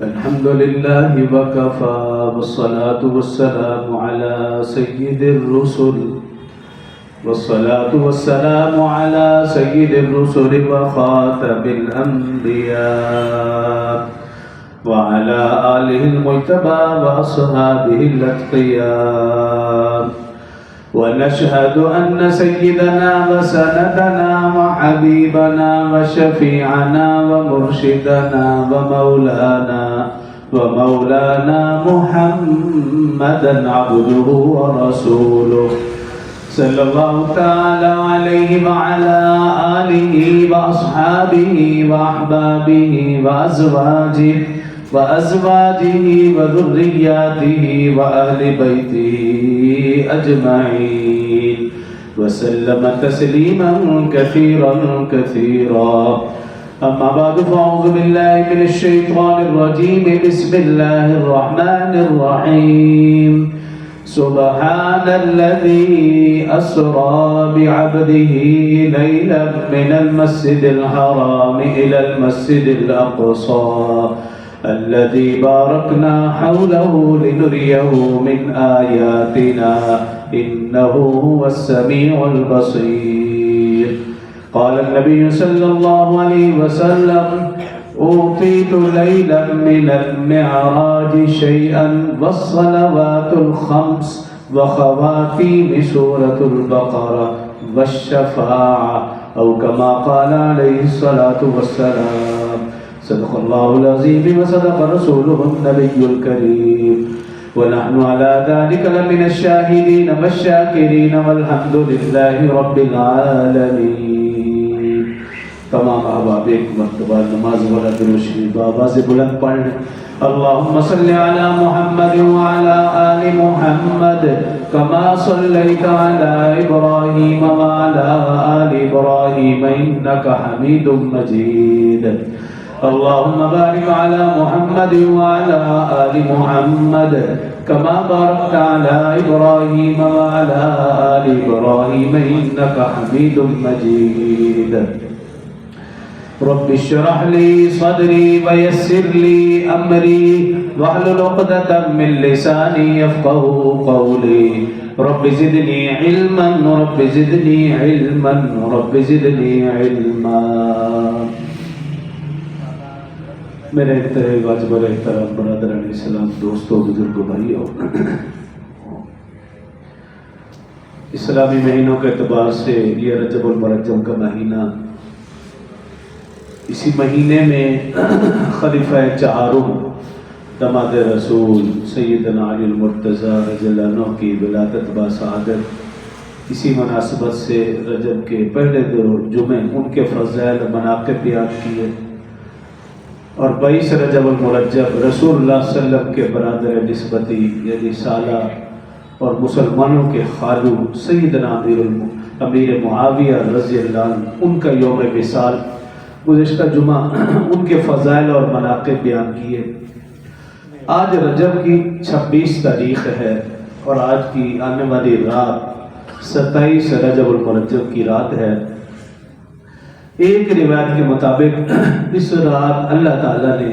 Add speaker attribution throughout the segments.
Speaker 1: الحمد لله وكفى والصلاة والسلام على سيد الرسل والصلاة والسلام على سيد الرسل وخاتم الأنبياء وعلى آله المجتبى وأصحابه الأتقياء ونشهد أن سيدنا وسندنا وحبيبنا وشفيعنا ومرشدنا ومولانا محمدا عبده ورسوله صلى الله تعالى عليه وعلى آله وأصحابه وأحبابه وأزواجه وذرياته وأهل بيته أجمعين وسلم تسليما كثيرا أما بعد فأعوذ بالله من الشيطان الرجيم بسم الله الرحمن الرحيم سبحان الذي أسرى بعبده ليلا من المسجد الحرام إلى المسجد الأقصى الذي باركنا حوله لنريه من آياتنا إنه هو السميع البصير. قال النبي صلى الله عليه وسلم أوتيت ليلا من المعراج شيئا والصلوات الخمس وخواتيم سورة البقرة والشفاعة أو كما قال عليه الصلاة والسلام. صدق الله العظيم وصدق رسوله النبي الكريم ونحن على ذلك لمن الشاهدين والشاكرين والحمد لله رب العالمين. تمام احباب ایک مرتبہ نماز والا درود شریف آواز بلند پڑھ لیں. اللهم صل على محمد وعلى آل محمد كما صليت على إبراهيم وعلى آل إبراهيم إنك حميد مجيد. اللهم بارك على محمد وعلى آل محمد كما باركت على إبراهيم وعلى آل إبراهيم إنك حميد مجيد. رب اشرح لي صدري ويسر لي أمري واحلل عقدة من لساني يفقهوا قولي. رب زدني علما رب زدني علما رب زدني علما. میرے واجب احترام برادران اسلام، دوستوں، بزرگوں، بھائیوں، اسلامی مہینوں کے اعتبار سے یہ رجب المرجب کا مہینہ، اسی مہینے میں خلیفہ چہارم داماد رسول سیدنا علی المرتضیٰ رضی اللہ عنہ کی ولادت باسعادت، اسی مناسبت سے رجب کے پہلے دو جمعے ان کے فضائل مناقب بیان کیے، اور 22 رجب المرجب رسول اللہ صلی اللہ علیہ وسلم کے برادر نسبتی یعنی سالہ اور مسلمانوں کے خالو سیدنا امیر معاویہ رضی اللہ عنہ ان کا یوم وصال گزشتہ جمعہ ان کے فضائل اور مناقب بیان کیے. آج رجب کی 26 تاریخ ہے اور آج کی آنے والی رات 27 رجب المرجب کی رات ہے. ایک روایت کے مطابق اس رات اللہ تعالیٰ نے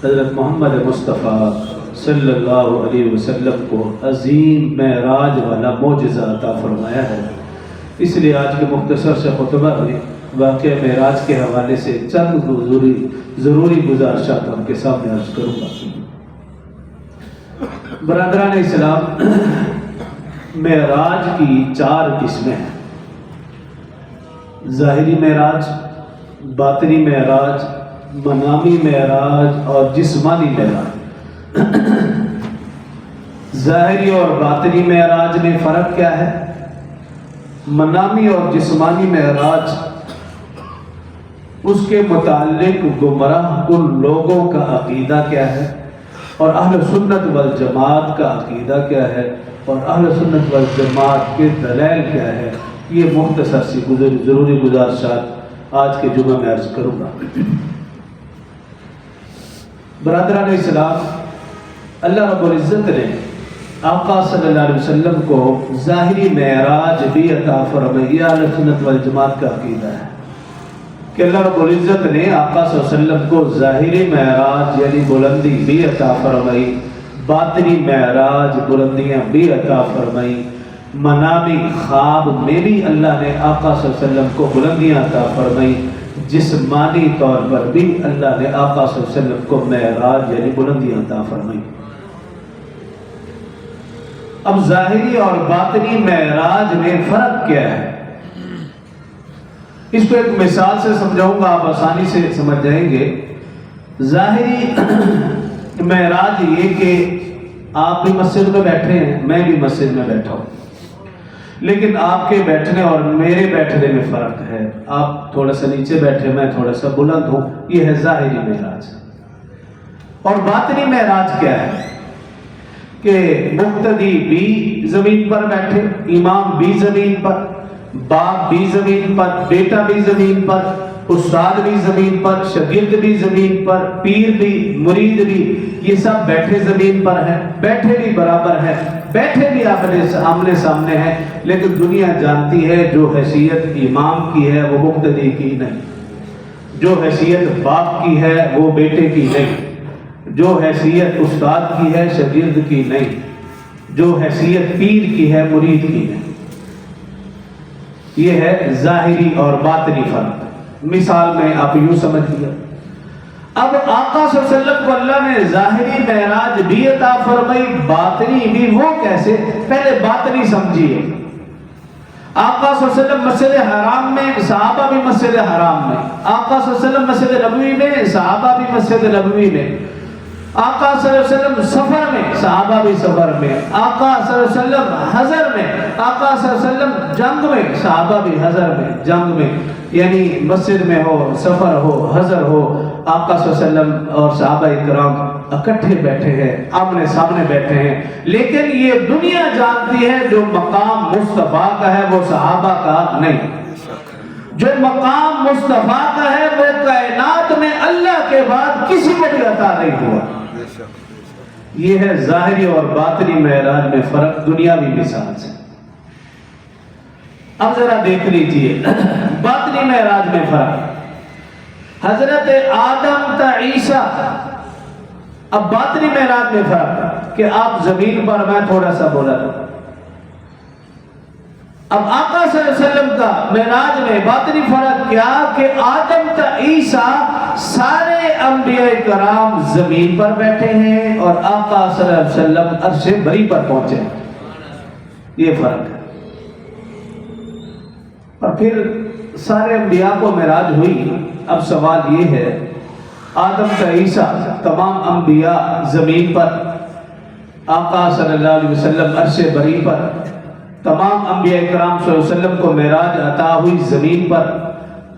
Speaker 1: حضرت محمد مصطفیٰ صلی اللہ علیہ وسلم کو عظیم معراج والا معجزہ عطا فرمایا ہے. اس لیے آج کے مختصر سے خطبہ میں واقعہ معراج کے حوالے سے چند ضروری گزارشات آپ کے سامنے عرض کروں گا. برادران اسلام، معراج کی 4 قسمیں ہیں: ظاہری معراج، باطنی معراج، منامی معراج اور جسمانی معراج. ظاہری اور باطنی معراج میں فرق کیا ہے؟ منامی اور جسمانی معراج اس کے متعلق گمراہ کن لوگوں کا عقیدہ کیا ہے اور اہل سنت والجماعت کا عقیدہ کیا ہے اور اہل سنت والجماعت کے دلائل کیا ہے، یہ مختصر سی ضروری گزارشات آج کے جمعہ میں عرض کروں گا. برادران اسلام، اللہ رب العزت نے آقا صلی اللہ علیہ وسلم کو ظاہری معراج بھی عطا فرمائی. یہ اہل سنت والجماعت کا عقیدہ ہے. کہ اللہ رب العزت نے آقا صلی اللہ علیہ وسلم کو ظاہری معراج یعنی بلندی بھی عطا فرمائی، باطنی معراج بلندیاں بھی عطا فرمائی، منامی خواب میں بھی اللہ نے آقا صلی اللہ علیہ وسلم کو بلندیاں عطا فرمائی، جسمانی طور پر بھی اللہ نے آقا صلی اللہ علیہ وسلم کو معراج یعنی بلندیاں عطا فرمائی۔ اب ظاہری اور باطنی معراج میں فرق کیا ہے؟ اس کو ایک مثال سے سمجھاؤں گا، آپ آسانی سے سمجھ جائیں گے۔ ظاہری معراج یہ کہ آپ بھی مسجد میں بیٹھے ہیں، میں بھی مسجد میں بیٹھا ہوں، لیکن آپ کے بیٹھنے اور میرے بیٹھنے میں فرق ہے۔ آپ تھوڑا سا نیچے بیٹھے، میں تھوڑا سا بلند ہوں، یہ ہے ظاہری معراج۔ اور باطنی معراج کیا ہے کہ مقتدی بھی زمین پر بیٹھے، امام بھی زمین پر، باپ بھی زمین پر، بیٹا بھی زمین پر، استاد بھی زمین پر، شاگرد بھی زمین پر، پیر بھی، مرید بھی، یہ سب بیٹھے زمین پر ہیں، بیٹھے بھی برابر ہیں، بیٹھے بھی آمنے سامنے ہیں، لیکن دنیا جانتی ہے جو حیثیت امام کی ہے وہ مقتدی کی نہیں، جو حیثیت باپ کی ہے وہ بیٹے کی نہیں، جو حیثیت استاد کی ہے شاگرد کی نہیں، جو حیثیت پیر کی ہے مرید کی نہیں۔ یہ ہے ظاہری اور باطنی فرق۔ مثال میں آپ یوں سمجھ لیا، اب آقا صلی اللہ علیہ وسلم کو اللہ نے ظاہری معراج بھی عطا فرمائی، باطنی بھی۔ وہ کیسے؟ پہلے باطنی سمجھیے۔ آقا صلی اللہ علیہ وسلم مسجد حرام میں، صحابہ بھی مسجد حرام میں، آقا صلی اللہ علیہ وسلم مسجد نبوی میں، صحابہ بھی مسجد نبوی میں، آقا صلی اللہ علیہ وسلم سفر میں، صحابہ بھی سفر میں، آقا صلی اللہ علیہ وسلم حضر میں، آقا صلی اللہ علیہ وسلم جنگ میں، صحابہ بھی حضر میں، جنگ میں، یعنی مسجد میں ہو، سفر ہو، حضر ہو، آقا صلی اللہ علیہ وسلم اور صحابہ اکرام اکٹھے بیٹھے ہیں، آمنے سامنے بیٹھے ہیں۔ لیکن یہ دنیا جانتی ہے جو مقام مصطفیٰ کا ہے وہ صحابہ کا نہیں، جو مقام مصطفیٰ کا ہے وہ کائنات میں اللہ کے بعد کسی کو بھی عطا نہیں ہوا۔ یہ ہے ظاہری اور باطنی معراج میں فرق، دنیاوی مثال سے۔ اب ذرا دیکھ لیجئے باطنی معراج میں فرق، حضرت آدم تا عیسیٰ۔ اب باطنی معراج میں فرق کہ آپ زمین پر، میں تھوڑا سا بولا تھا۔ اب آقا صلی اللہ علیہ وسلم کا معراج میں باطنی فرق کیا کہ آدم تا عیسیٰ سارے انبیاء کرام زمین پر بیٹھے ہیں اور آقا صلی اللہ علیہ وسلم عرش بری پر پہنچے، یہ فرق ہے۔ اور پھر سارے انبیاء کو معراج ہوئی۔ اب سوال یہ ہے، آدم تا عیسیٰ تمام انبیاء زمین پر، آقا صلی اللہ علیہ وسلم عرش بری پر، تمام انبیاء کرام صلی اللہ علیہ وسلم کو معراج عطا ہوئی زمین پر،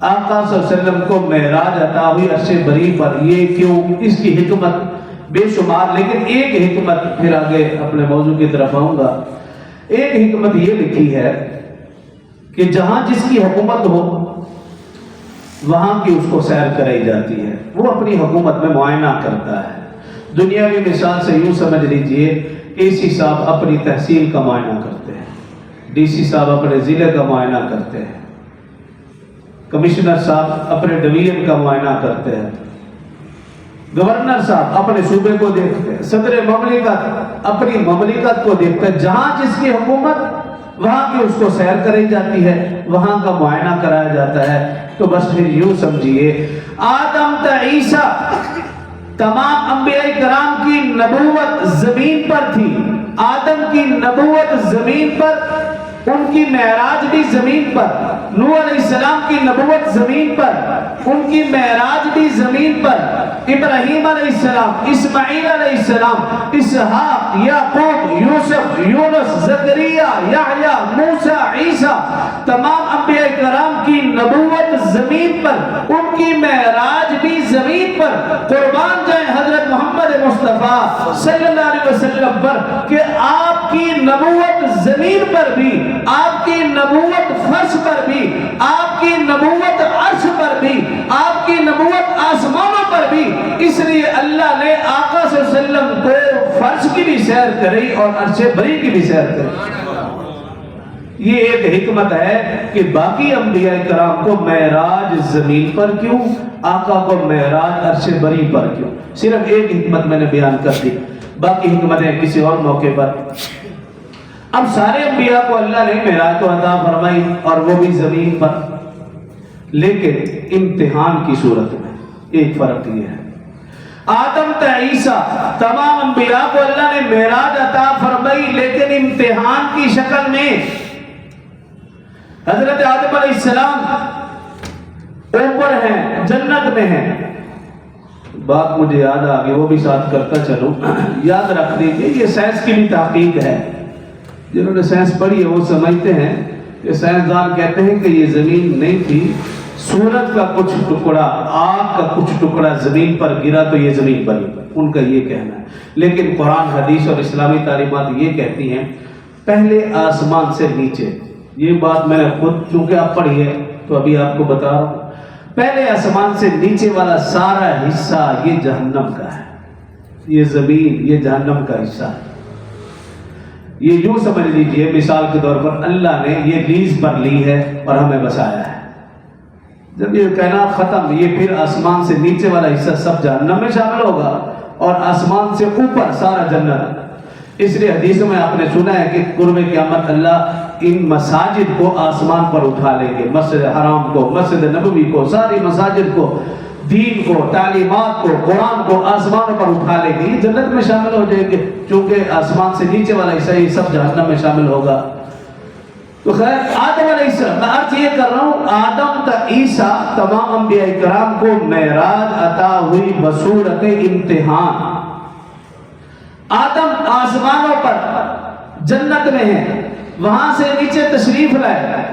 Speaker 1: آقا صلی اللہ علیہ وسلم کو معراج عطا ہوئی عرش بری پر۔ یہ کیوں؟ اس کی حکمت بے شمار، لیکن ایک حکمت، پھر آگے اپنے موضوع کی طرف آؤں گا۔ ایک حکمت یہ لکھی ہے کہ جہاں جس کی حکومت ہو وہاں کی اس کو سیر کرائی جاتی ہے، وہ اپنی حکومت میں معائنہ کرتا ہے۔ دنیاوی مثال سے یوں سمجھ لیجئے، اے سی صاحب اپنی تحصیل کا معائنہ کرتے ہیں، ڈی سی صاحب اپنے ضلع کا معائنہ کرتے ہیں، کمشنر صاحب اپنے ڈویژن کا معائنہ کرتے ہیں، گورنر صاحب اپنے صوبے کو دیکھتے ہیں، صدر مملکت اپنی مملکت کو دیکھتے ہیں۔ جہاں جس کی حکومت وہاں کی اس کو سیر کرائی جاتی ہے، وہاں کا معائنہ کرایا جاتا ہے۔ تو بس پھر یوں سمجھیے، آدم تا عیسیٰ تمام انبیاء کرام کی نبوت زمین پر تھی، آدم کی نبوت زمین پر، ان کی معراج بھی زمین پر، نوح علیہ السلام کی نبوت زمین پر، ان کی معراج بھی زمین پر، ابراہیم علیہ السلام، اسماعیل علیہ السلام، اسحاق، یعقوب، یوسف، یونس، زکریا، یحییٰ، موسیٰ، عیسیٰ، تمام انبیاء کرام کی نبوت زمین پر، ان کی معراج بھی زمین پر۔ قربان جائیں حضرت محمد مصطفیٰ صلی اللہ علیہ وسلم پر کہ آپ کی نبوت زمین پر بھی، آپ کی نبوت فرش پر بھی، آپ کی نبوت عرش پر بھی، آپ کی نبوت آسمانوں پر بھی۔ اس لیے اللہ نے آقا صلی اللہ علیہ وسلم کو فرش کی بھی سیر کرائی اور عرش بری کی بھی سیر کرائی۔ یہ ایک حکمت ہے کہ باقی انبیاء کرام کو معراج زمین پر کیوں، آقا کو معراج عرش بری پر کیوں؟ صرف ایک حکمت میں نے بیان کر دی، باقی حکمتیں کسی اور موقع پر۔ اب سارے انبیاء کو اللہ نے معراج تو عطا فرمائی اور وہ بھی زمین پر، لیکن امتحان کی صورت میں ایک فرق یہ ہے، آدم تا عیسیٰ تمام انبیاء کو اللہ نے معراج عطا فرمائی لیکن امتحان کی شکل میں۔ حضرت آدم علیہ السلام اوپر ہیں، جنت میں ہیں۔ بات مجھے یاد آ گئی، وہ بھی ساتھ کرتا چلوں، یاد رکھ دیجئے یہ سائنس کی بھی تحقیق ہے۔ جنہوں نے سائنس پڑھی ہے وہ سمجھتے ہیں کہ سائنسدان کہتے ہیں کہ یہ زمین نہیں تھی، سورج کا کچھ ٹکڑا، آگ کا کچھ ٹکڑا زمین پر گرا تو یہ زمین بنی، ان کا یہ کہنا ہے۔ لیکن قرآن حدیث اور اسلامی تعلیمات یہ کہتی ہیں پہلے آسمان سے نیچے، یہ بات میں نے خود چونکہ آپ پڑھی ہے تو ابھی آپ کو بتا رہا ہوں، پہلے آسمان سے نیچے والا سارا حصہ یہ جہنم کا ہے، یہ زمین یہ جہنم کا حصہ ہے۔ یہ یوں سمجھ لیجئے مثال کے طور پر اللہ نے یہ لیز پر لی ہے اور ہمیں بسایا ہے۔ جب یہ کائنات ختم، یہ پھر آسمان سے نیچے والا حصہ سب جہنم میں شامل ہوگا اور آسمان سے اوپر سارا جنت۔ اس لیے حدیثوں میں آپ نے سنا ہے کہ قرب قیامت اللہ ان مساجد کو آسمان پر اٹھا لیں گے، مسجد حرام کو، مسجد نبوی کو، ساری مساجد کو، دین کو، تعلیمات کو، قرآن کو آسمان پر اٹھا لیں گے، یہ جنت میں شامل ہو جائیں گے، چونکہ آسمان سے نیچے والا حصہ یہ سب جہنم میں شامل ہوگا۔ تو خیر آدم علیہ السلام، میں عرض یہ کر رہا ہوں آدم تا عیسیٰ تمام انبیاء کرام کو معراج عطا ہوئی بصورت امتحان۔ آدم آسمانوں پر جنت میں ہیں، وہاں سے نیچے تشریف لائے،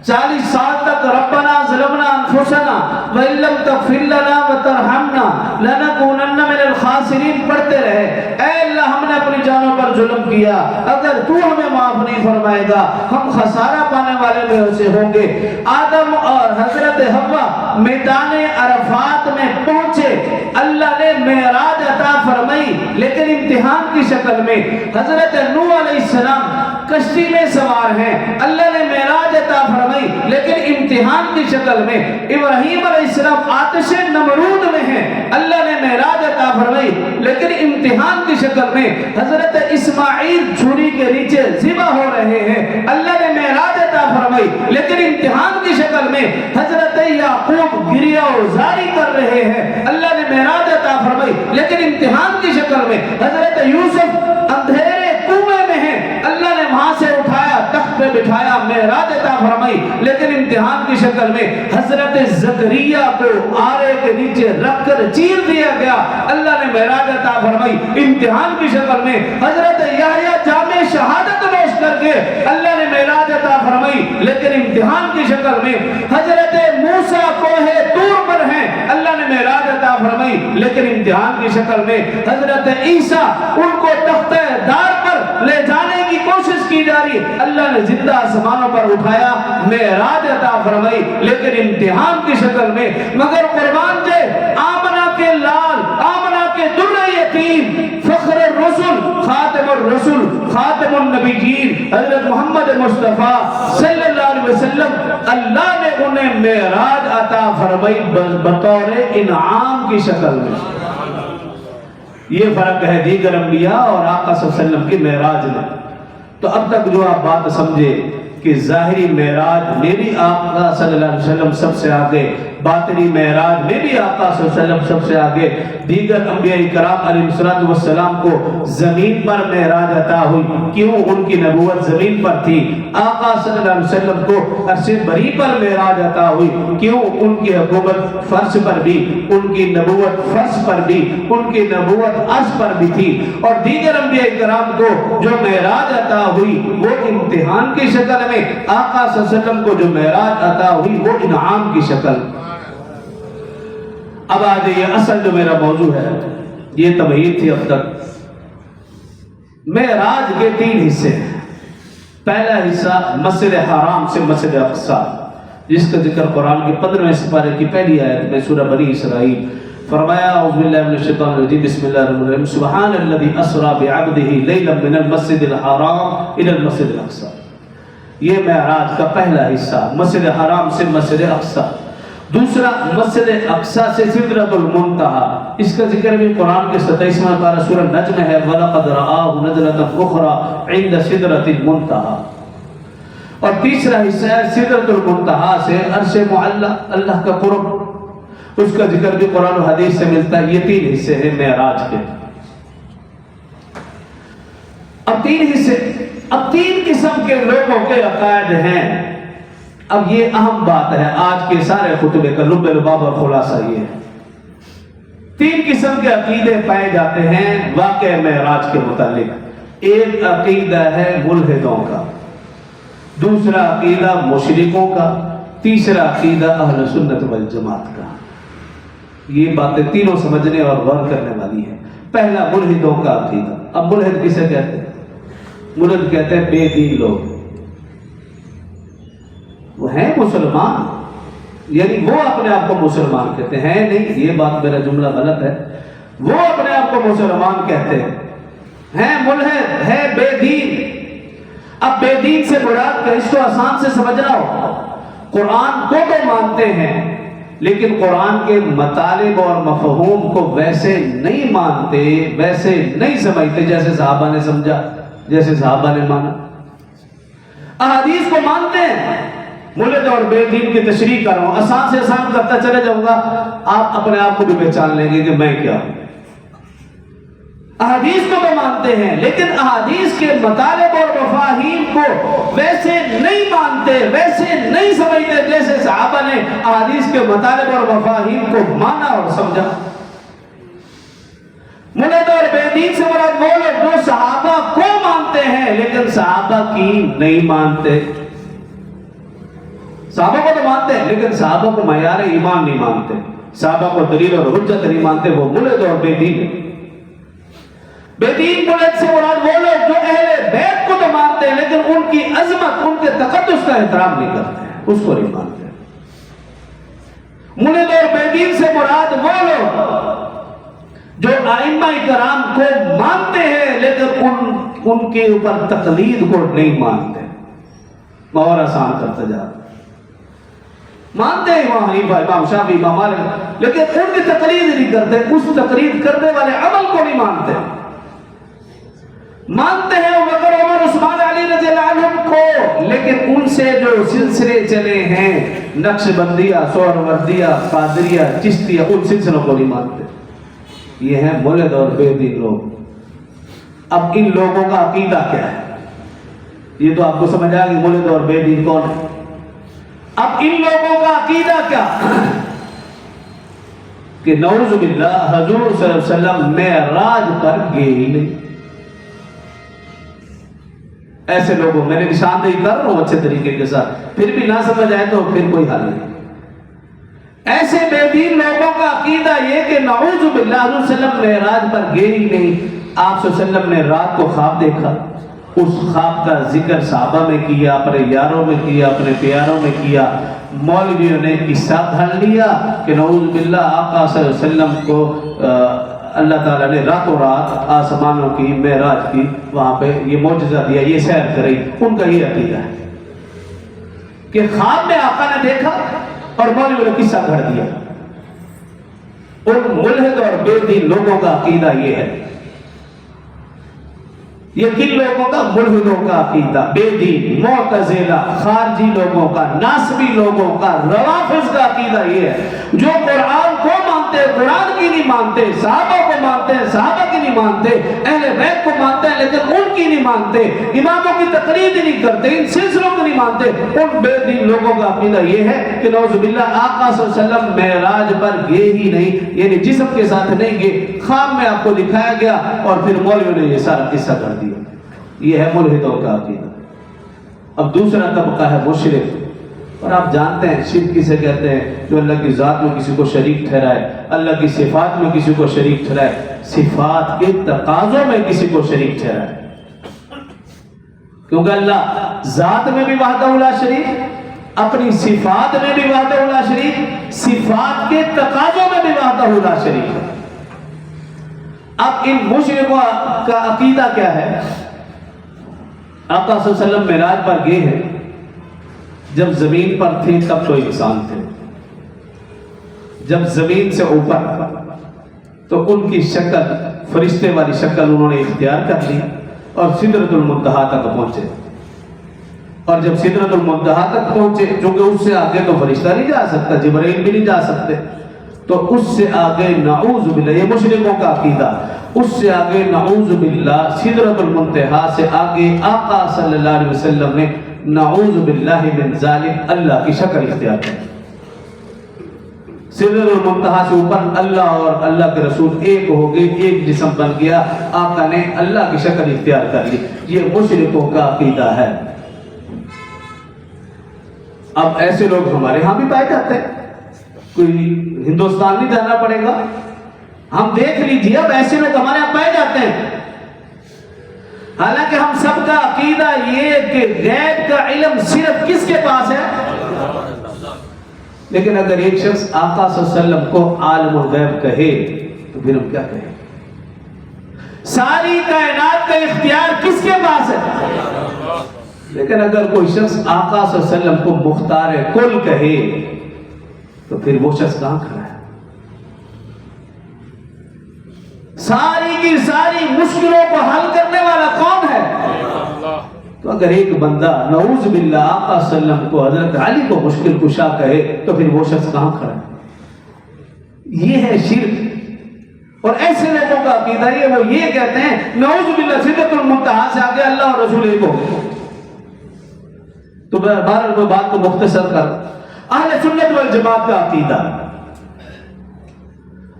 Speaker 1: 40 سال تک ربنا ظلمنا انفسنا وان لم تغفر لنا وترحمنا لنکونن من الخاسرین پڑھتے رہے۔ اے اللہ ہم نے اپنی جانوں پر ظلم کیا، اگر تو ہمیں معاف نہیں فرمائے گا ہم خسارہ پانے والے میں سے ہوں گے۔ آدم اور حضرت حوا میدان عرفات میں پہنچے، اللہ نے معراج عطا فرمائی لیکن امتحان کی شکل میں۔ حضرت نوح علیہ السلام کشتی میں سوار ہیں، اللہ نے معراج عطا فرمائی لیکن امتحان کی شکل میں۔ ابراہیم علیہ السلام آتش نمرود میں ہیں، اللہ نے معراج عطا فرمائی لیکن امتحان کی شکل میں۔ حضرت اسماعیل چھری کے نیچے ذبح ہو رہے ہیں، اللہ نے معراج عطا فرمائی لیکن امتحان کی شکل میں۔ حضرت یعقوب گریہ و زاری کر رہے ہیں، اللہ نے معراج عطا فرمائی لیکن امتحان کی شکل میں۔ حضرت یوسف اندھیرے کنویں میں ہیں، اللہ نے وہاں سے اٹھایا، تخت پہ بٹھایا، معراج عطا فرمائی لیکن امتحان کی شکل میں۔ حضرت زکریا کو آرے کے نیچے رکھ کر چیر دیا گیا، اللہ نے معراج عطا فرمائی امتحان کی شکل میں۔ حضرت یحییٰ جامع شہادت نوش کر کے اللہ نے معراج عطا فرمائی لیکن امتحان کی شکل میں۔ حضرت موسیٰ کوہ طور پر ہیں، اللہ نے معراج عطا فرمائی لیکن امتحان کی شکل میں۔ حضرت عیسیٰ ان کو تختہ دار پر لے جانے کی کوشش کی جا رہی، اللہ نے زندہ آسمانوں پر اٹھایا، معراج عطا فرمائی لیکن امتحان کی شکل میں۔ مگر قربان جائے آمنہ کے لال، آمنہ کے در یتیم، فخر الرسل، خاتم الرسل، خاتم النبیین حضرت محمد مصطفیٰ صلی اللہ علیہ وسلم، اللہ نے انہیں معراج عطا فرمائی بطور انعام کی شکل میں۔ یہ فرق ہے دیگر انبیاء اور آقا صلی اللہ علیہ وسلم کی معراج میں۔ تو اب تک جو آپ بات سمجھے کہ ظاہری معراج میں بھی آقا صلی اللہ علیہ وسلم سب سے آگے، باطنی معراج میں بھی آقا صلی اللہ علیہ وسلم سب سے آگے۔ دیگر انبیاء کرام علیہ السلام کو زمین پر معراج عطا ہوئی، کیوں؟ ان کی نبوت زمین پر تھی۔ آقا صلی اللہ علیہ وسلم کو عرش بری پر معراج عطا ہوئی، کیوں؟ ان کی حکومت فرش پر بھی، ان کی نبوت فرش پر بھی، ان کی نبوت عرش پر بھی تھی۔ اور دیگر انبیاء کرام کو جو معراج عطا ہوئی وہ امتحان کی شکل میں، آقا صلی اللہ علیہ وسلم کو جو معراج عطا ہوئی وہ انعام کی شکل۔ اب آج یہ اصل جو میرا موضوع ہے، یہ تمہید تھی اب تک۔ معراج کے 3 حصے ہیں۔ پہلا حصہ مسجد حرام سے مسجد اقصی، جس کا ذکر قرآن کے 15ویں سپارے کی پہلی آیت میں سورہ بنی اسرائیل فرمایا، اعوذ باللہ من الشیطان الرجیم، بسم اللہ الرحمن الرحیم، سبحان الذی اسری بعبدہ لیلا من المسجد الحرام الی المسجد الاقصی۔ یہ معراج کا پہلا حصہ، مسجد حرام سے مسجد اقصی. دوسرا مسجد اقصی سے سدرۃ المنتہا، اس کا ذکر بھی قرآن کے 27واں پارہ سورہ نجم ہے، وَلَقَدْ رَآهُ نَزْلَةً أُخْرَىٰ عِنْدَ سِدْرَةِ الْمُنتَهَا. اور تیسرا حصہ ہے سدرۃ المنتہا سے عرش معلی، اللہ کا قرب، اس کا ذکر بھی قرآن و حدیث سے ملتا ہے. یہ 3 حصے ہیں معراج کے. اب 3 حصے، اب 3 قسم کے لوگوں کے عقائد ہیں. اب یہ اہم بات ہے آج کے سارے خطبے کا لب لباب اور خلاصہ یہ ہے. 3 قسم کے عقیدے پائے جاتے ہیں واقع معراج کے متعلق. ایک عقیدہ ہے ملحدوں کا، دوسرا عقیدہ مشرکوں کا، تیسرا عقیدہ اہل سنت والجماعت کا. یہ باتیں تینوں سمجھنے اور غور کرنے والی ہیں. پہلا ملحدوں کا عقیدہ. اب ملحد کسے کہتے ہیں؟ ملحد کہتے ہیں بے دین لوگ. وہ ہیں مسلمان، یعنی وہ اپنے آپ کو مسلمان کہتے ہیں نہیں، یہ بات میرا جملہ غلط ہے. وہ اپنے آپ کو مسلمان کہتے ہیں ملحد ہے بے دین. اب بے دین سے مراد کہ اس کو آسان سے سمجھنا ہو، قرآن کو تو مانتے ہیں لیکن قرآن کے مطالب اور مفہوم کو ویسے نہیں مانتے، ویسے نہیں سمجھتے جیسے صحابہ نے سمجھا، جیسے صحابہ نے مانا. احادیث کو مانتے ہیں. ملحد اور بے دین کی تشریح کر رہا ہوں، آسان سے آسان کرتا چلے جاؤں گا، آپ اپنے آپ کو بھی پہچان لیں گے کہ میں کیا ہوں. احادیث کو تو مانتے ہیں لیکن احادیث کے مطالب اور مفاہیم کو ویسے نہیں مانتے، ویسے نہیں سمجھتے جیسے صحابہ نے احادیث کے مطالب اور مفاہیم کو مانا اور سمجھا. ملحد اور بے دین سے مراد وہ لوگ جو صحابہ کو مانتے ہیں لیکن صحابہ کی نہیں مانتے. صحابہ کو تو مانتے ہیں لیکن صحابہ کو معیار ایمان نہیں مانتے، صحابہ کو دلیل اور حجت نہیں مانتے. وہ ملحد اور بے دین ہیں. بے دین ملحد سے مراد وہ لوگ جو اہل بیت کو تو مانتے ہیں لیکن ان کی عظمت، ان کے تقدس کا احترام نہیں کرتے ہیں، اس کو نہیں مانتے. ملحد اور بے دین سے مراد وہ لوگ جو ائمہ کرام کو مانتے ہیں لیکن ان کے اوپر تقلید کو نہیں مانتے. اور آسان کرتا جا رہا، مانتے ہیں امام حنیفہ، امام شافعی، امام مالک، لیکن ان کی تقلید نہیں کرتے، اس تقلید کرنے والے عمل کو نہیں مانتے. مانتے ہیں ابو بکر، عمر، عثمان، علی رضی اللہ عنہ کو، لیکن ان سے جو سلسلے چلے ہیں نقشبندیہ، سہروردیہ، قادریہ، چشتیہ، ان سلسلوں کو نہیں مانتے. یہ ہیں ملحد اور بے دین لوگ. اب ان لوگوں کا عقیدہ کیا ہے؟ یہ تو آپ کو سمجھ آیا کہ ملحد اور بے دین کون ہے. اب ان لوگوں کا عقیدہ کیا کہ نعوذ باللہ حضور صلی اللہ علیہ وسلم معراج پر گئے ہی نہیں. ایسے لوگوں، میں نے نشاندہی کر رہا ہوں اچھے طریقے کے ساتھ، پھر بھی نہ سمجھ آئے تو پھر کوئی حل نہیں. ایسے بے دین لوگوں کا عقیدہ یہ کہ نعوذ باللہ حضور صلی اللہ علیہ وسلم معراج پر گئے ہی نہیں. آپ صلی اللہ علیہ وسلم نے رات کو خواب دیکھا، اس خواب کا ذکر صحابہ میں کیا، اپنے یاروں میں کیا، اپنے پیاروں میں کیا. مولویوں نے قصہ ڈھال لیا کہ نعوذ باللہ آقا صلی اللہ علیہ وسلم کو اللہ تعالیٰ نے راتوں رات آسمانوں کی معراج کی، وہاں پہ یہ معجزہ دیا، یہ سیر کرائی. ان کا یہ عقیدہ ہے کہ خواب میں آقا نے دیکھا اور مولویوں نے قصہ گھڑ دیا. ان ملحد اور بے دین لوگوں کا عقیدہ یہ ہے. یہ کن لوگوں کا؟ ملحدوں کا عقیدہ. بے دین، معتزلہ، خارجی لوگوں کا، ناسبی لوگوں کا، روافض کا عقیدہ یہ ہے جو قرآن کو مانتے ہیں، قرآن کی نہیں مانتے، صحابہ کو مانتے ہیں، صحابہ کی نہیں مانتے، اہل بیت کو مانتے ہیں لیکن ان کی نہیں مانتے، اماموں کی تقلید نہیں کرتے، ان سلسلوں کو نہیں مانتے. ان بے دین لوگوں کا عقیدہ یہ ہے کہ نعوذ باللہ آقا صلی اللہ علیہ وسلم معراج پر گئے ہی نہیں، یعنی جسم کے ساتھ نہیں گئے، خواب میں آپ کو دکھایا گیا اور پھر مولویوں نے یہ سارا قصہ کر دیا. یہ ہے ملحدوں کا عقیدہ. اب دوسرا طبقہ ہے مشرک. اور آپ جانتے ہیں شرک کسے کہتے ہیں؟ جو اللہ کی ذات میں کسی کو شریک ٹھہرائے، اللہ کی صفات میں کسی کو شریک ٹھہرائے، صفات کے تقاضوں میں کسی کو شریک ٹھہرائے. کیونکہ اللہ ذات میں بھی وحدہ لا شریک، اپنی صفات میں بھی وحدہ لا شریک، صفات کے تقاضوں میں بھی وحدہ لا شریک ہے. اب ان مشرکوں کا عقیدہ کیا ہے؟ آقا صلی اللہ علیہ وسلم معراج پر گئے ہیں جب زمین پر تھے تب تو انسان تھے، جب زمین سے اوپر تو ان کی شکل فرشتے والی شکل انہوں نے اختیار کر لی اور سدرۃ المنتہا تک پہنچے، اور جب سدرۃ المنتہا تک پہنچے، چونکہ اس سے آگے تو فرشتہ نہیں جا سکتا، جبرائیل بھی نہیں جا سکتے، تو اس سے آگے نعوذ باللہ، یہ مشرکوں کا عقیدہ، اس سے آگے نعوذ باللہ سدرۃ المنتہا سے آگے آقا صلی اللہ علیہ وسلم نے نعوذ باللہ من ذالک اللہ کی شکل اختیار کی۔ سدرۃ المنتہا سے اوپر اللہ اور اللہ کے رسول ایک ہو گئے، ایک جسم بن گیا، آقا نے اللہ کی شکل اختیار کر لی۔ یہ مشرکوں کا عقیدہ ہے۔ اب ایسے لوگ ہمارے ہاں بھی پائے جاتے ہیں، کوئی ہندوستان نہیں جانا پڑے گا، ہم دیکھ لیجیے اب ایسے لوگ ہمارے یہاں پائے جاتے ہیں۔ حالانکہ ہم سب کا عقیدہ یہ کہ غیب کا علم صرف کس کے پاس ہے؟ لیکن اگر ایک شخص آقا صلی اللہ علیہ وسلم کو عالم الغیب کہے تو پھر ہم کیا کہیں؟ ساری کائنات کا اختیار کس کے پاس ہے؟ لیکن اگر کوئی شخص آقا صلی اللہ علیہ وسلم کو مختار کل کہے تو پھر وہ شخص کہاں کھڑا ہے؟ ساری کی ساری مشکلوں کو حل کرنے والا کون ہے؟ تو اگر ایک بندہ نعوذ باللہ آقا صلی اللہ علیہ وسلم کو حضرت علی کو مشکل کشا کہے تو پھر وہ شخص کہاں کھڑا ہے؟ یہ ہے شرک۔ اور ایسے لوگوں کا عقیدہ یہ وہ یہ کہتے ہیں نعوذ باللہ سدرۃ المنتہا سے آگے اللہ اور رسول ایک ہو۔ تو بہرحال میں بات کو مختصر کر، اہل سنت والجماعت کا عقیدہ،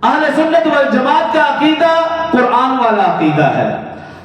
Speaker 1: اہل سنت والجماعت کا عقیدہ قرآن والا عقیدہ ہے،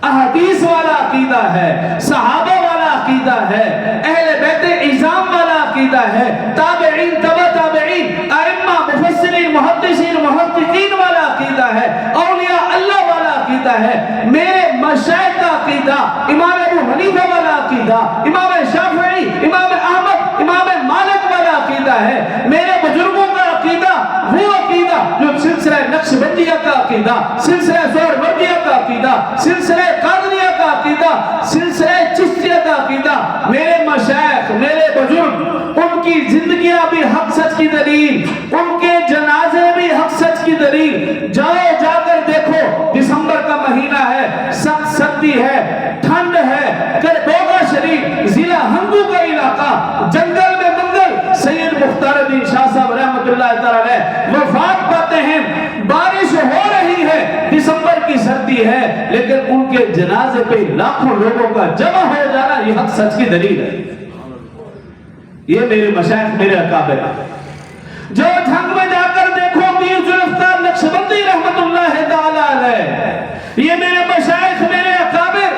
Speaker 1: احادیث والا عقیدہ ہے، صحابہ والا عقیدہ ہے، اہل بیت عظام والا عقیدہ ہے، تابعین تبع تابعین ائمہ مفسرین محدثین محققین والا عقیدہ ہے، اولیاء اللہ والا عقیدہ ہے۔ میرے مشائخ کا عقیدہ امام ابو حنیفہ والا عقیدہ، امام شافعی، امام احمد، امام مالک والا عقیدہ ہے۔ میرے بزرگوں کا عقیدہ وہ عقیدہ جو سلسلہ نقشبندیہ کا عقیدہ، سلسلہ سہروردیہ کا عقیدہ، سلسلہ قادریہ کا عقیدہ، سلسلہ چشتیہ کا عقیدہ، میرے مشائخ میرے بزرگ ان کی زندگیاں بھی حق سچ کی دلیل، ان کے جنازے بھی حق سچ کی دلیل۔ جاؤ جا کر دیکھو، دسمبر کا مہینہ ہے، سخت سردی ہے، ٹھنڈ ہے، کربوگا شریف ضلع ہنگو کا علاقہ، جنگل میں منگل سید مختار الدین شاہ صاحب رحمۃ اللہ تعالی وفات پاتے ہیں، بارش ہو رہی ہے، دسمبر کی سردی ہے، لیکن ان کے جنازے پہ لاکھوں لوگوں کا جمع ہو جانا یہ حق سچ کی دلیل ہے۔ یہ میرے مشائخ میرے اکابر، جو جھنگ میں جا کر دیکھو میر ذوالفقار نقشبندی رحمۃ اللہ تعالی علیہ، یہ میرے مشائخ میرے اکابر،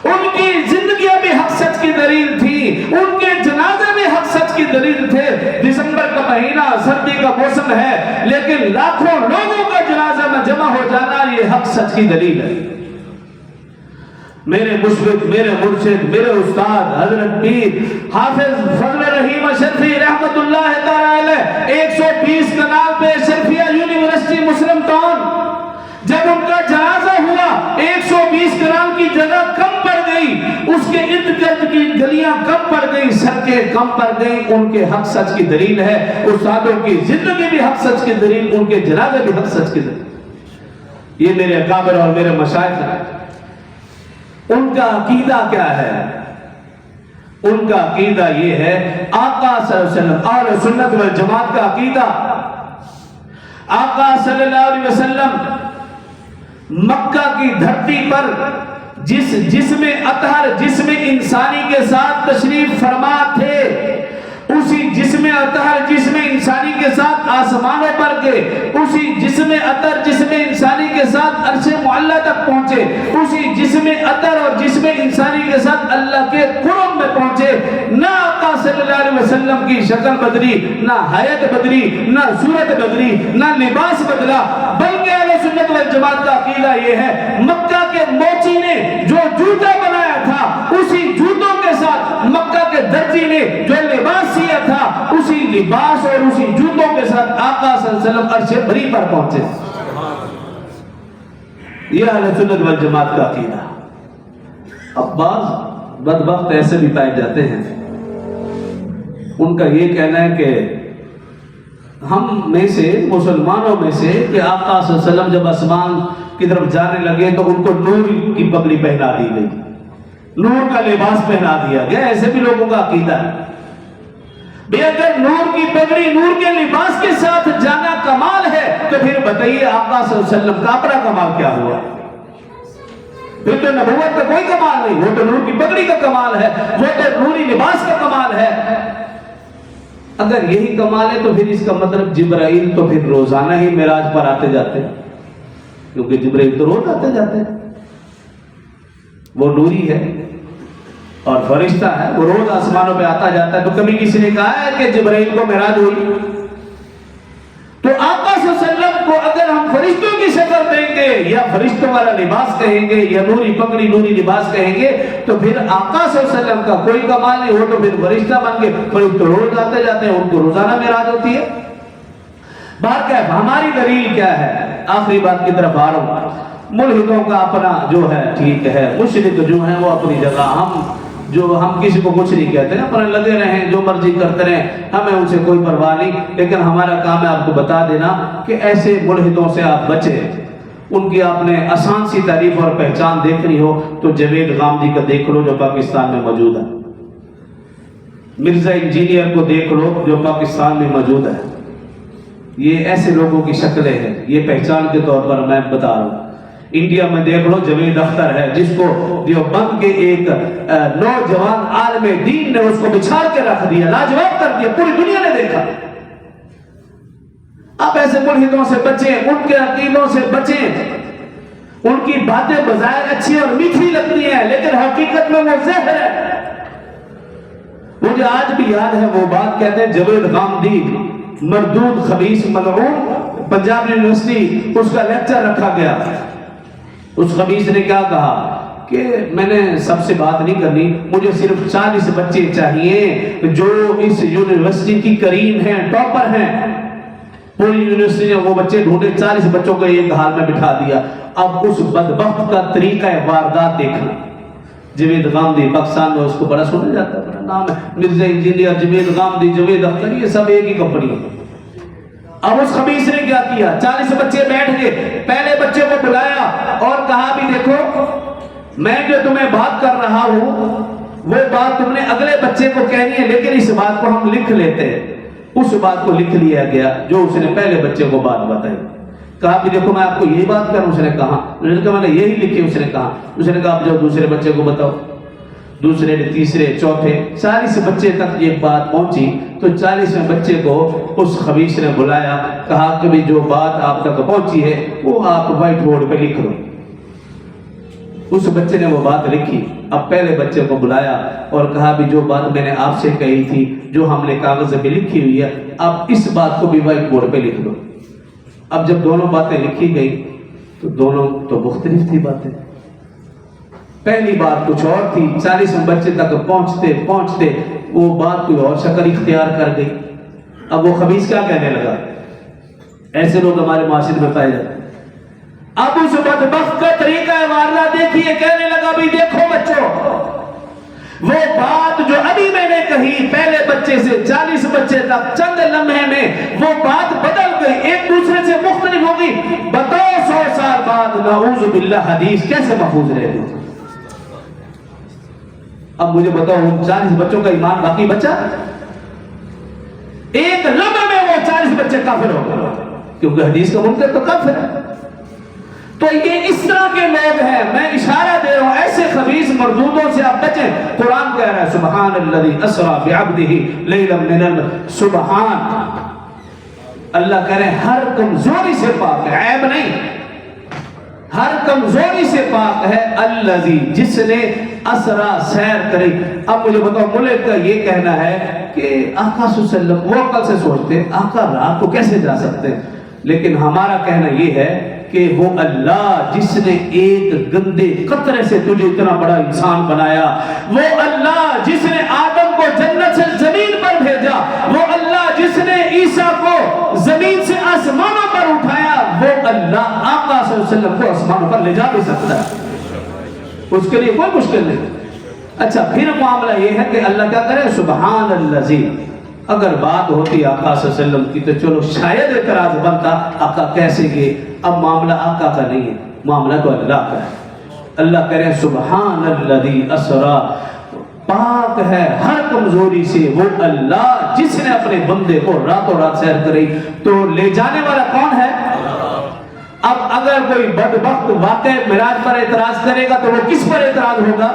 Speaker 1: ان کی زندگیاں بھی حق سچ کی دلیل تھی، ان کے جنازے بھی حق سچ کی دلیل تھے۔ دسمبر کا مہینہ سردی کا موسم ہے، لیکن لاکھوں لوگوں کا جنازہ میں جمع ہو جانا یہ حق سچ کی دلیل ہے۔ میرے مشرق میرے مرشد میرے استاد حضرت پیر حافظ فضل الرحیم اشرفی رحمت اللہ تعالی علیہ 120 کنال پہ اشرفیہ یونیورسٹی مسلم ٹاؤن، جب ان کا جنازہ ہوا 120 کنال کی جگہ کم پڑ گئی، اس کے ارد گرد کی گلیاں کم پڑ گئی، سڑکیں کم پڑ گئی، ان کے حق سچ کی دلیل ہے۔ استادوں کی زندگی بھی حق سچ کی دلیل، ان کے جنازے بھی حق سچ کی دلیل۔ یہ میرے اکابر اور میرے مشائخ ہیں۔ ان کا عقیدہ کیا ہے؟ ان کا عقیدہ یہ ہے، آقا صلی اللہ علیہ وسلم اہل سنت والجماعت کا عقیدہ، آقا صلی اللہ علیہ وسلم مکہ کی دھرتی پر جس جسم اطہر جسم انسانی کے ساتھ تشریف فرما تھے، اسی جسم اطہر جسم انسانی کے ساتھ آسمانوں پر گئے، اسی جسم اطہر جسم انسانی کے ساتھ عرش معلی تک پہنچے، اسی جسم اطہر اور جسم انسانی کے ساتھ اللہ کے قرب میں پہنچے۔ نہ آقا صلی اللہ علیہ وسلم کی شکل بدلی، نہ حیت بدلی، نہ صورت بدلی، نہ لباس بدلا، بلکہ اہل سنت والجماعت کا عقیدہ یہ ہے، مکہ کے موچی نے جو جوتا بنایا تھا اسی جوتوں کے ساتھ مکہ کے درجی نے جو لباس سیا تھا اسی لباس اور اسی جوتوں کے ساتھ آقا صلی اللہ علیہ وسلم عرش بری پر پہنچے۔ یہ اہل سنت والجماعت کا عقیدہ۔ اب بعض بدبخت ایسے بھی پائے جاتے ہیں ان کا یہ کہنا ہے کہ ہم میں سے مسلمانوں میں سے کہ آقا صلی اللہ علیہ وسلم جب آسمان کی طرف جانے لگے تو ان کو نور کی پگڑی پہنا دی گئی، نور کا لباس پہنا دیا گیا. ایسے بھی لوگوں کا عقیدہ ہے. بھئی اگر نور کی پگڑی نور کے لباس کے ساتھ جانا کمال ہے تو پھر بتائیے آقا صلی اللہ علیہ وسلم کا اپنا کمال کیا ہوا؟ پھر تو نبوت کا کوئی کمال نہیں، وہ تو نور کی پگڑی کا کمال ہے، وہ تو نوری لباس کا کمال ہے. اگر یہی کمال ہے تو پھر اس کا مطلب جبرائیل تو پھر روزانہ ہی معراج پر آتے جاتے ہیں، کیونکہ جبرائیل تو روز آتے جاتے ہیں، وہ نوری ہے اور فرشتہ ہے، وہ روز آسمانوں پہ آتا جاتا ہے. تو کبھی کسی نے کہا ہے کہ جبرائیل کو معراج ہوئی؟ تو آقا صلی اللہ علیہ وسلم کو اگر ہم فرشتوں کی شکل دیں گے یا فرشتوں والا لباس کہیں گے یا نوری پگڑی نوری لباس کہیں گے تو پھر آقا صلی اللہ علیہ وسلم کا کوئی کمال نہیں. ہو تو پھر فرشتہ بن کے فرشتہ روز آتے جاتے ہیں، ان کو روزانہ معراج ہوتی ہے. بات کیا ہے؟ ہماری دلیل کیا ہے؟ آخری بات کی طرف آ رہا ہوں. ملحدوں کا اپنا جو ہے ٹھیک ہے، مشرک جو ہیں وہ اپنی جگہ، ہم کسی کو کچھ نہیں کہتے ہیں، اپنے لگے رہیں جو مرضی کرتے رہیں، ہمیں ان سے کوئی پرواہ نہیں. لیکن ہمارا کام ہے آپ کو بتا دینا کہ ایسے ملحدوں سے آپ بچیں. ان کی آپ نے آسان سی تعریف اور پہچان دیکھنی ہو تو جاوید غامدی کا دیکھ لو جو پاکستان میں موجود ہے، مرزا انجینئر کو دیکھ لو جو پاکستان میں موجود ہے. یہ ایسے لوگوں کی شکلیں ہیں، یہ پہچان کے طور پر میں بتا رہا ہوں. انڈیا میں دیکھ لو جاوید اختر ہے، جس کو دیوبند کے ایک نوجوان عالم دین نے اس کو بچھاڑ کے رکھ دیا، لاجواب کر دیا، پوری دنیا نے دیکھا. آپ ایسے ملحدوں سے بچیں، ان کے عقیدوں سے بچیں. ان کی باتیں بظاہر اچھی اور میٹھی لگتی ہیں لیکن حقیقت میں وہ زہر ہے. مجھے آج بھی یاد ہے وہ بات، کہتے ہیں جاوید غامدی مردود خبیث ملعون، پنجاب یونیورسٹی اس کا لیکچر رکھا گیا. اس خبیث نے کیا کہا کہ میں نے سب سے بات نہیں کرنی، مجھے صرف 40 بچے چاہیے جو اس یونیورسٹی کی کریم ہیں، ٹاپر ہیں. پوری یونیورسٹی نے وہ بچے ڈھونڈے، 40 بچوں کو ایک حال میں بٹھا دیا. اب اس بدبخت کا طریقہ واردات دیکھنا. جاوید غامدی پاکستان میں اس کو بڑا سنا جاتا ہے، بڑا نام ہے، مرزا انجینئر جاوید غامدی، جاوید اختر، یہ سب ایک ہی کمپنی ہے. اب اس خبیث نے کیا کیا؟ 40 بچے بیٹھ گئے، پہلے بچے کو بلایا اور کہا بھی دیکھو میں جو تمہیں بات کر رہا ہوں وہ بات تم نے اگلے بچے کو کہنی ہے، لیکن اس بات کو ہم لکھ لیتے ہیں. اس بات کو لکھ لیا گیا جو اس نے پہلے بچے کو بات بتائی. کہا بھی دیکھو میں آپ کو یہی بات کروں. اس نے کہا میں نے یہی لکھی. اس نے کہا اب جاؤ دوسرے بچے کو بتاؤ. دوسرے نے، تیسرے، چوتھے، 40 بچے تک یہ بات پہنچی. تو 40ویں بچے کو اس خبیث نے بلایا، کہا کہ بھی جو بات آپ تک پہنچی ہے وہ آپ وائٹ بورڈ پہ لکھ لو. اس بچے نے وہ بات لکھی. اب پہلے بچے کو بلایا اور کہا بھی جو بات میں نے آپ سے کہی تھی، جو ہم نے کاغذ پہ لکھی ہوئی ہے، اب اس بات کو بھی وائٹ بورڈ پہ لکھ لو. اب جب دونوں باتیں لکھی گئی تو دونوں تو مختلف تھی باتیں. پہلی بات کچھ اور تھی، 40 بچے تک پہنچتے پہنچتے وہ بات کوئی اور شکل اختیار کر گئی. اب وہ خبیث کیا کہنے لگا؟ ایسے لوگ ہمارے معاشرے میں پائے جاتے ہیں. اب اس بدبخت کا طریقہ واردات دیکھیے، کہنے لگا بھی دیکھو بچوں، وہ بات جو ابھی میں نے کہی پہلے بچے سے 40 بچے تک چند لمحے میں وہ بات بدل گئی، ایک دوسرے سے مختلف ہو گئی. بتاؤ 100 سال بعد نعوذ باللہ حدیث کیسے محفوظ رہے گی؟ اب مجھے بتاؤ ان 40 بچوں کا ایمان باقی بچا؟ ایک لمحے میں وہ 40 بچے کافر ہو گئے، کیونکہ حدیث کا منکر تو کافر ہے. تو یہ اس طرح کے لوگ ہیں. میں اشارہ دے رہا ہوں ایسے خبیث مردودوں سے آپ بچیں. قرآن کہہ رہا ہے سبحان الذی اسری بعبدہ لیلا من سبحان. اللہ کہہ رہے ہیں ہر کمزوری سے پاک ہے، عیب نہیں، ہر کمزوری سے پاک ہے. الذی جس نے اسرا سیر کری. اب مجھے بتاؤ ملک کا یہ کہنا ہے کہ آقا صلی اللہ علیہ وسلم وہ عقل سے سوچتے ہیں آقا رات کو کیسے جا سکتے ہیں، لیکن ہمارا کہنا یہ ہے کہ وہ اللہ جس نے ایک گندے قطرے سے تجھے اتنا بڑا انسان بنایا، وہ اللہ جس نے آدم کو جنت سے زمین پر بھیجا، وہ اللہ جس نے عیسیٰ کو زمین سے آسمانوں پر اٹھایا، وہ اللہ آقا صلی اللہ علیہ وسلم کو آسمانوں پر لے جا بھی سکتا ہے، اس کے لیے کوئی مشکل نہیں. اچھا پھر معاملہ یہ ہے کہ اللہ کیا کرے؟ سبحان الذی اگر بات ہوتی آقا صلی اللہ علیہ وسلم کی تو چلو شاید اعتراض بنتا، آقا کیسے گئے؟ اب معاملہ آقا کا نہیں ہے، معاملہ تو اللہ کا ہے۔ اللہ کہہ رہے ہیں سبحان الذی اسرا، پاک ہے ہر کمزوری سے وہ اللہ جس نے اپنے بندے کو راتوں رات سیر کری۔ تو لے جانے والا کون ہے؟ اب اگر کوئی بدبخت واقع معراج پر اعتراض کرے گا تو وہ کس پر اعتراض ہوگا؟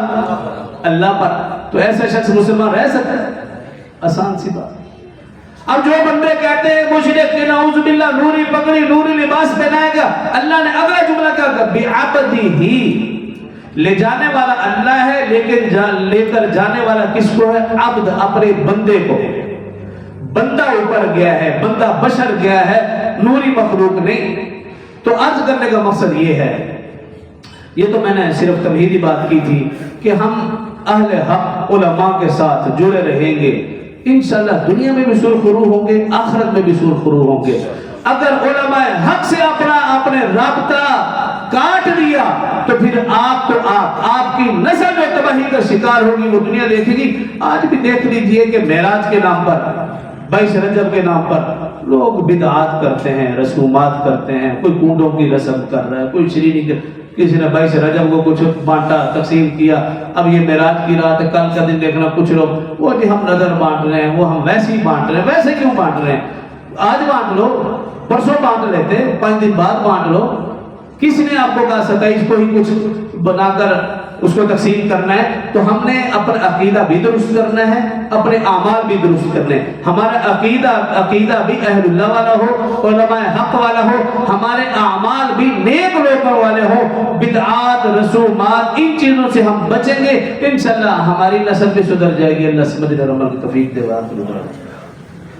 Speaker 1: اللہ پر۔ تو ایسا شخص مسلمان رہ سکتا ہے؟ آسان سی بات۔ اب جو بندے کہتے ہیں مشرک کہ نعوذ باللہ نوری پگڑی نوری لباس پہنائے گا، اللہ نے اگلا جملہ کیا کہا؟ بعبدہ، لے جانے والا اللہ ہے لیکن لے کر جانے والا کس کو ہے؟ عبد، اپنے بندے کو۔ بندہ اوپر گیا ہے، بندہ بشر گیا ہے، نوری مخلوق نہیں۔ تو عرض کرنے کا مقصد یہ ہے، یہ تو میں نے صرف تمہیدی بات کی تھی کہ ہم اہل حق علماء کے ساتھ جڑے رہیں گے، انشاءاللہ دنیا میں بھی سرخرو ہوں گے، آخرت میں بھی سرخرو ہوں گے۔ اگر علماء حق سے اپنے رابطہ کاٹ دیا تو پھر آپ کی نسل جو تباہی کا شکار ہوگی وہ دنیا دیکھے گی۔ آج بھی دیکھ لیجئے کہ معراج کے نام پر، 22 رجب کے نام پر لوگ بدعات کرتے ہیں، رسومات کرتے ہیں، کوئی کنڈوں کی رسم کر رہا ہے، کوئی شرینی کسی نے 22 رجب کو کچھ بانٹا، تقسیم کیا، اب یہ معراج کی رات ہے، کل کا دن دیکھنا کچھ لوگ وہ جی ہم نظر بانٹ رہے ہیں، وہ ہم ویسے ہی بانٹ رہے ہیں۔ ویسے کیوں بانٹ رہے ہیں؟ آج بانٹ لو، پرسوں بانٹ لیتے، 5 دن بعد بانٹ لو۔ کس نے آپ کو کہا 27 کو ہی کچھ بنا کر اس کو تقسیم کرنا ہے؟ تو ہم نے اپنا عقیدہ بھی درست کرنا ہے، اپنے اعمال بھی درست کرنے ہیں۔ ہمارا عقیدہ بھی اہل اللہ والا ہو، علماء حق والا ہو، ہمارے اعمال بھی نیک لوگوں والے ہو۔ بدعات، رسومات، ان چیزوں سے ہم بچیں گے، انشاءاللہ ہماری نسل بھی سدھر جائے گی۔ اللہ سمجھ اور عمل کی توفیق دے۔